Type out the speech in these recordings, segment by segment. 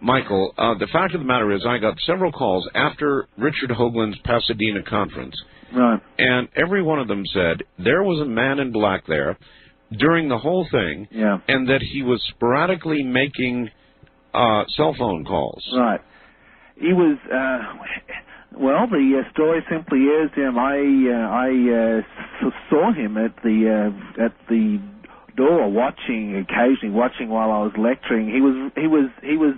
Michael, the fact of the matter is I got several calls after Richard Hoagland's Pasadena conference. Right. And every one of them said there was a man in black there during the whole thing, and that he was sporadically making cell phone calls. Right. He was, well, the story simply is, I saw him at the door occasionally watching while I was lecturing. He was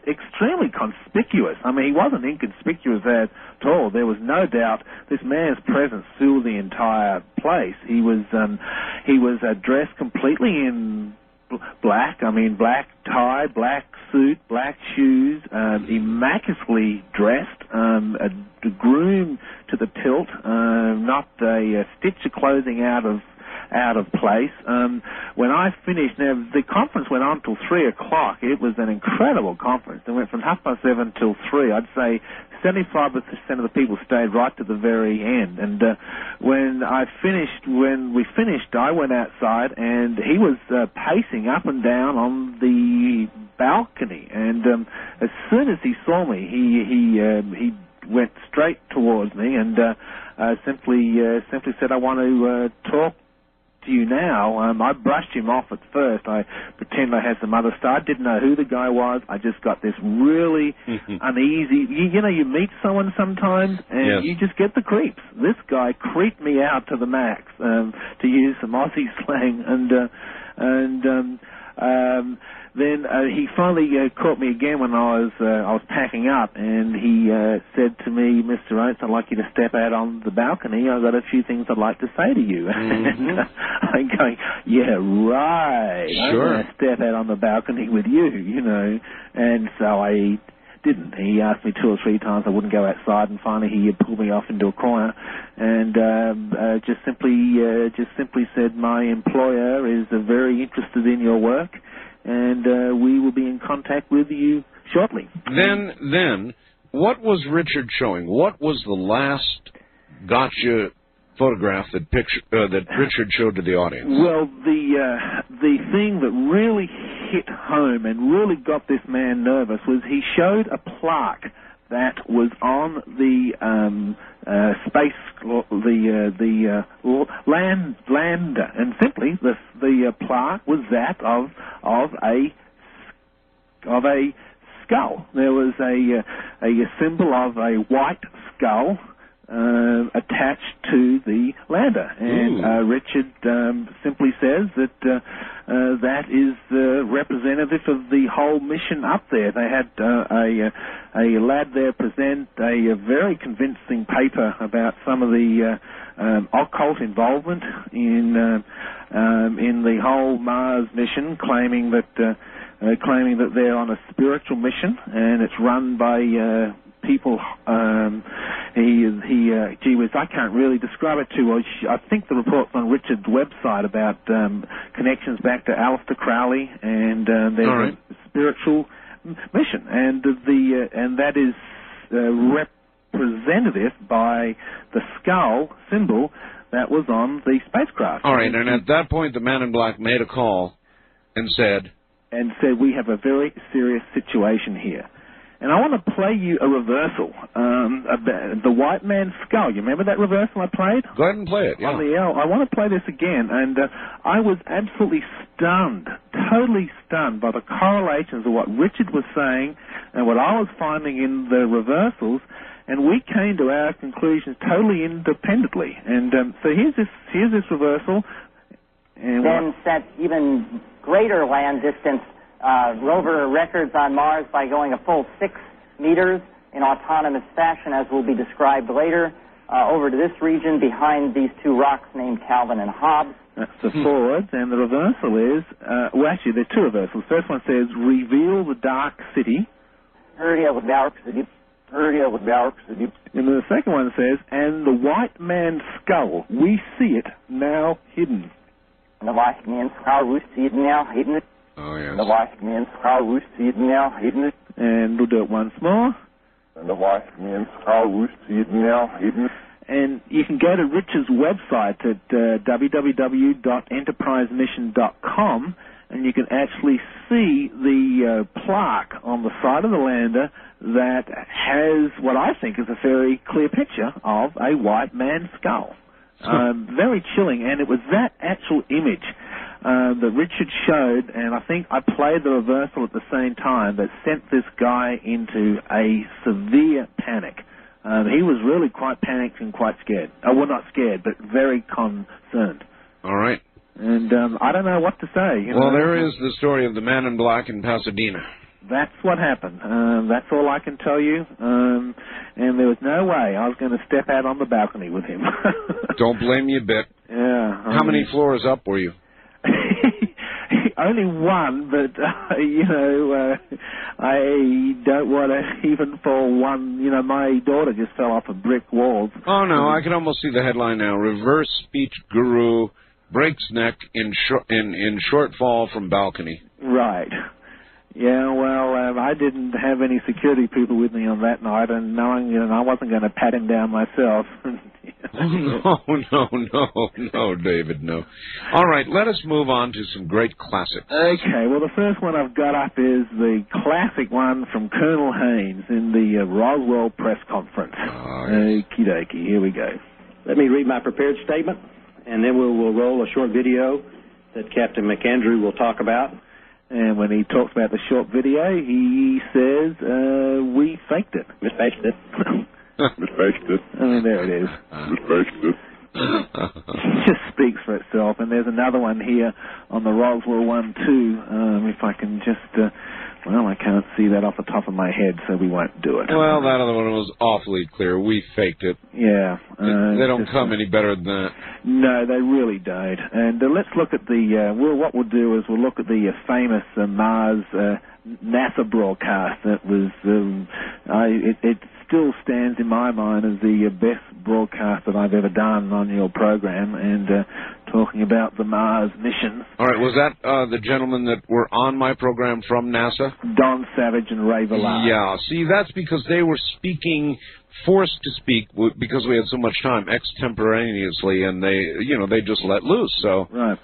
extremely conspicuous. I mean, he wasn't inconspicuous at all. There was no doubt this man's presence filled the entire place. He was dressed completely in black. I mean, black tie, black suit, black shoes, immaculately dressed, groomed to the tilt, not a stitch of clothing out of place. When I finished, now the conference went on till 3 o'clock. It was an incredible conference. It went from 7:30 till 3. I'd say 75% of the people stayed right to the very end. And when we finished, I went outside, and he was pacing up and down on the balcony. And as soon as he saw me, he went straight towards me and simply said, "I want to talk to you now." I brushed him off at first. I pretended I had some other stuff. I didn't know who the guy was. I just got this really uneasy. You meet someone sometimes, and you just get the creeps. This guy creeped me out to the max, to use some Aussie slang, then he finally caught me again when I was packing up, and he said to me, "Mr. Oates, I'd like you to step out on the balcony. I've got a few things I'd like to say to you." And I'm going, "Yeah, right. Sure. I'm going to step out on the balcony with you, And so I didn't. He asked me 2 or 3 times. I wouldn't go outside, and finally he pulled me off into a corner, and just simply said, "My employer is very interested in your work, and we will be in contact with you shortly." Then, what was Richard showing? What was the last gotcha photograph that Richard showed to the audience? Well, the thing that really hit home and really got this man nervous was he showed a plaque that was on the lander, and simply the plaque was that of a skull. There was a symbol of a white skull attached to the lander, and Richard simply says that that is representative of the whole mission up there. They had a lad there present a very convincing paper about some of the occult involvement in the whole Mars mission, claiming that they're on a spiritual mission, and it's run by people. Gee whiz, I can't really describe it too well. I think the report's on Richard's website about connections back to Aleister Crowley, and there's a spiritual mission, and that is representative by the skull symbol that was on the spacecraft. All right, and at that point, the man in black made a call and said, "We have a very serious situation here." And I want to play you a reversal, the white man's skull. You remember that reversal I played? Go ahead and play it, yeah. On the L. I want to play this again, and I was absolutely stunned, totally stunned by the correlations of what Richard was saying and what I was finding in the reversals, and we came to our conclusions totally independently. And so here's this reversal. And then set even greater land distance rover records on Mars by going a full 6 meters in autonomous fashion, as will be described later, over to this region behind these 2 rocks named Calvin and Hobbes. That's the forwards, and the reversal is, actually there's 2 reversals. First one says, "Reveal the dark city." Reveal the dark city. Reveal the dark city. And the second one says, "And the white man's skull, we see it now hidden." And the white man's skull, we see it now hidden. Oh, yes. The white man's skull, we see it now hidden. And we'll do it once more. And the white man's skull, we see it now hidden. And you can go to Richard's website at www.enterprisemission.com, and you can actually see the plaque on the side of the lander that has what I think is a very clear picture of a white man's skull. Very chilling, and it was that actual image that Richard showed, and I think I played the reversal at the same time, that sent this guy into a severe panic. He was really quite panicked and quite scared. Well, not scared, but very concerned. All right. And I don't know what to say. Well, there is the story of the man in black in Pasadena. That's what happened. That's all I can tell you. And there was no way I was going to step out on the balcony with him. Don't blame you a bit. Yeah. How many floors up were you? Only one, but, I don't want to even for one. My daughter just fell off a brick wall. Oh, no, I can almost see the headline now. Reverse speech guru breaks neck in short fall from balcony. Right. Yeah, well, I didn't have any security people with me on that night, and knowing, I wasn't going to pat him down myself. No, David, no. All right, let us move on to some great classics. Okay, well, the first one I've got up is the classic one from Colonel Haynes in the Roswell press conference. Okie dokie, here we go. Let me read my prepared statement, and then we'll roll a short video that Captain McAndrew will talk about. And when he talks about the short video, he says, we faked it. Misfaked it. Misfaked it. There it is. Misfaked it. It just speaks for itself. And there's another one here on the Roswell one, too. If I can just... I can't see that off the top of my head, so we won't do it. Well, that other one was awfully clear. We faked it. Yeah. They don't come any better than that. No, they really don't. And let's look at the... what we'll do is we'll look at the famous Mars NASA broadcast that was... it still stands in my mind as the best broadcast that I've ever done on your program, and talking about the Mars missions. All right, was that the gentlemen that were on my program from NASA? Don Savage and Ray Villard. Yeah, see, that's because they were speaking, forced to speak, because we had so much time, extemporaneously, and they just let loose, so... Right.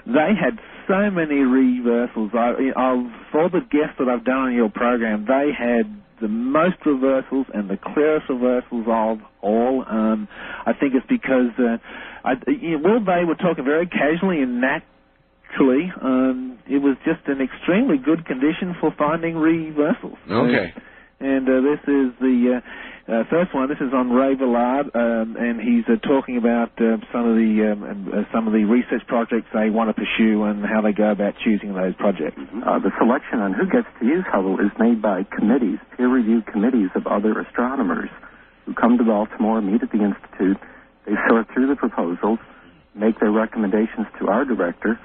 They had so many reversals. For the guests that I've done on your program, they had the most reversals and the clearest reversals of all. I think it's because they were talking very casually and naturally. It was just an extremely good condition for finding reversals. Okay. And this is the first one. This is on Ray Villard, and he's talking about some of the research projects they want to pursue and how they go about choosing those projects. The selection on who gets to use Hubble is made by committees, peer-reviewed committees of other astronomers who come to Baltimore, meet at the Institute. They sort through the proposals, make their recommendations to our director,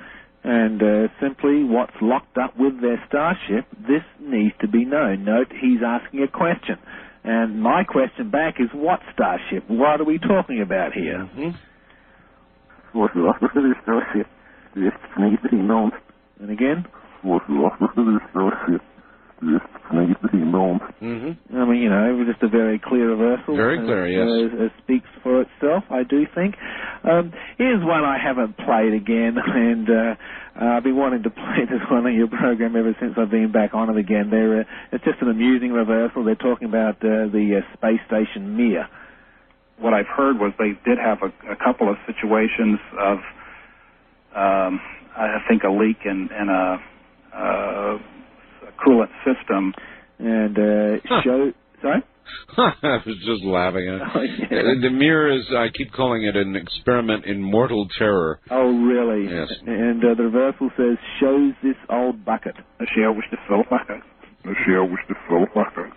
and simply what's locked up with their starship, this needs to be known. Note, he's asking a question. And my question back is, what starship? What are we talking about here? And again? Just a very clear reversal. Very clear, yes. It speaks for itself, I do think. Here's one I haven't played again, and I've been wanting to play this one on your program ever since I've been back on it again. It's just an amusing reversal. They're talking about the space station Mir. What I've heard was they did have a couple of situations of, I think, a leak in a coolant system. And sorry? I was just laughing at it. Oh, yeah. The Mir is, I keep calling it an experiment in mortal terror. Oh, really? Yes. And the reversal says, shows this old bucket. The shell was the full bucket. The shell was the full bucket.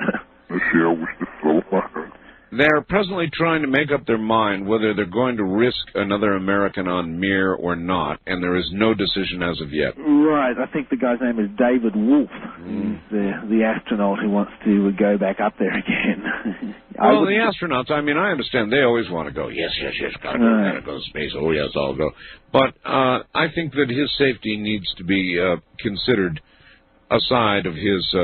The shell was the full bucket. They're presently trying to make up their mind whether they're going to risk another American on Mir or not, and there is no decision as of yet. Right. I think the guy's name is David Wolf. He's the astronaut who wants to go back up there again. Well, the astronauts, I understand they always want to go. Yes, gotta go to space. Oh, yes, I'll go. But I think that his safety needs to be considered aside of his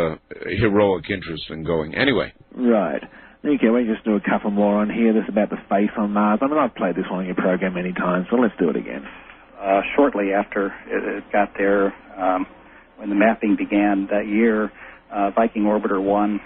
heroic interest in going. Anyway. Right. Okay, we'll just do a couple more on here. This is about the face on Mars. I've played this one on your program many times, but let's do it again. shortly after it got there, when the mapping began that year, Viking Orbiter 1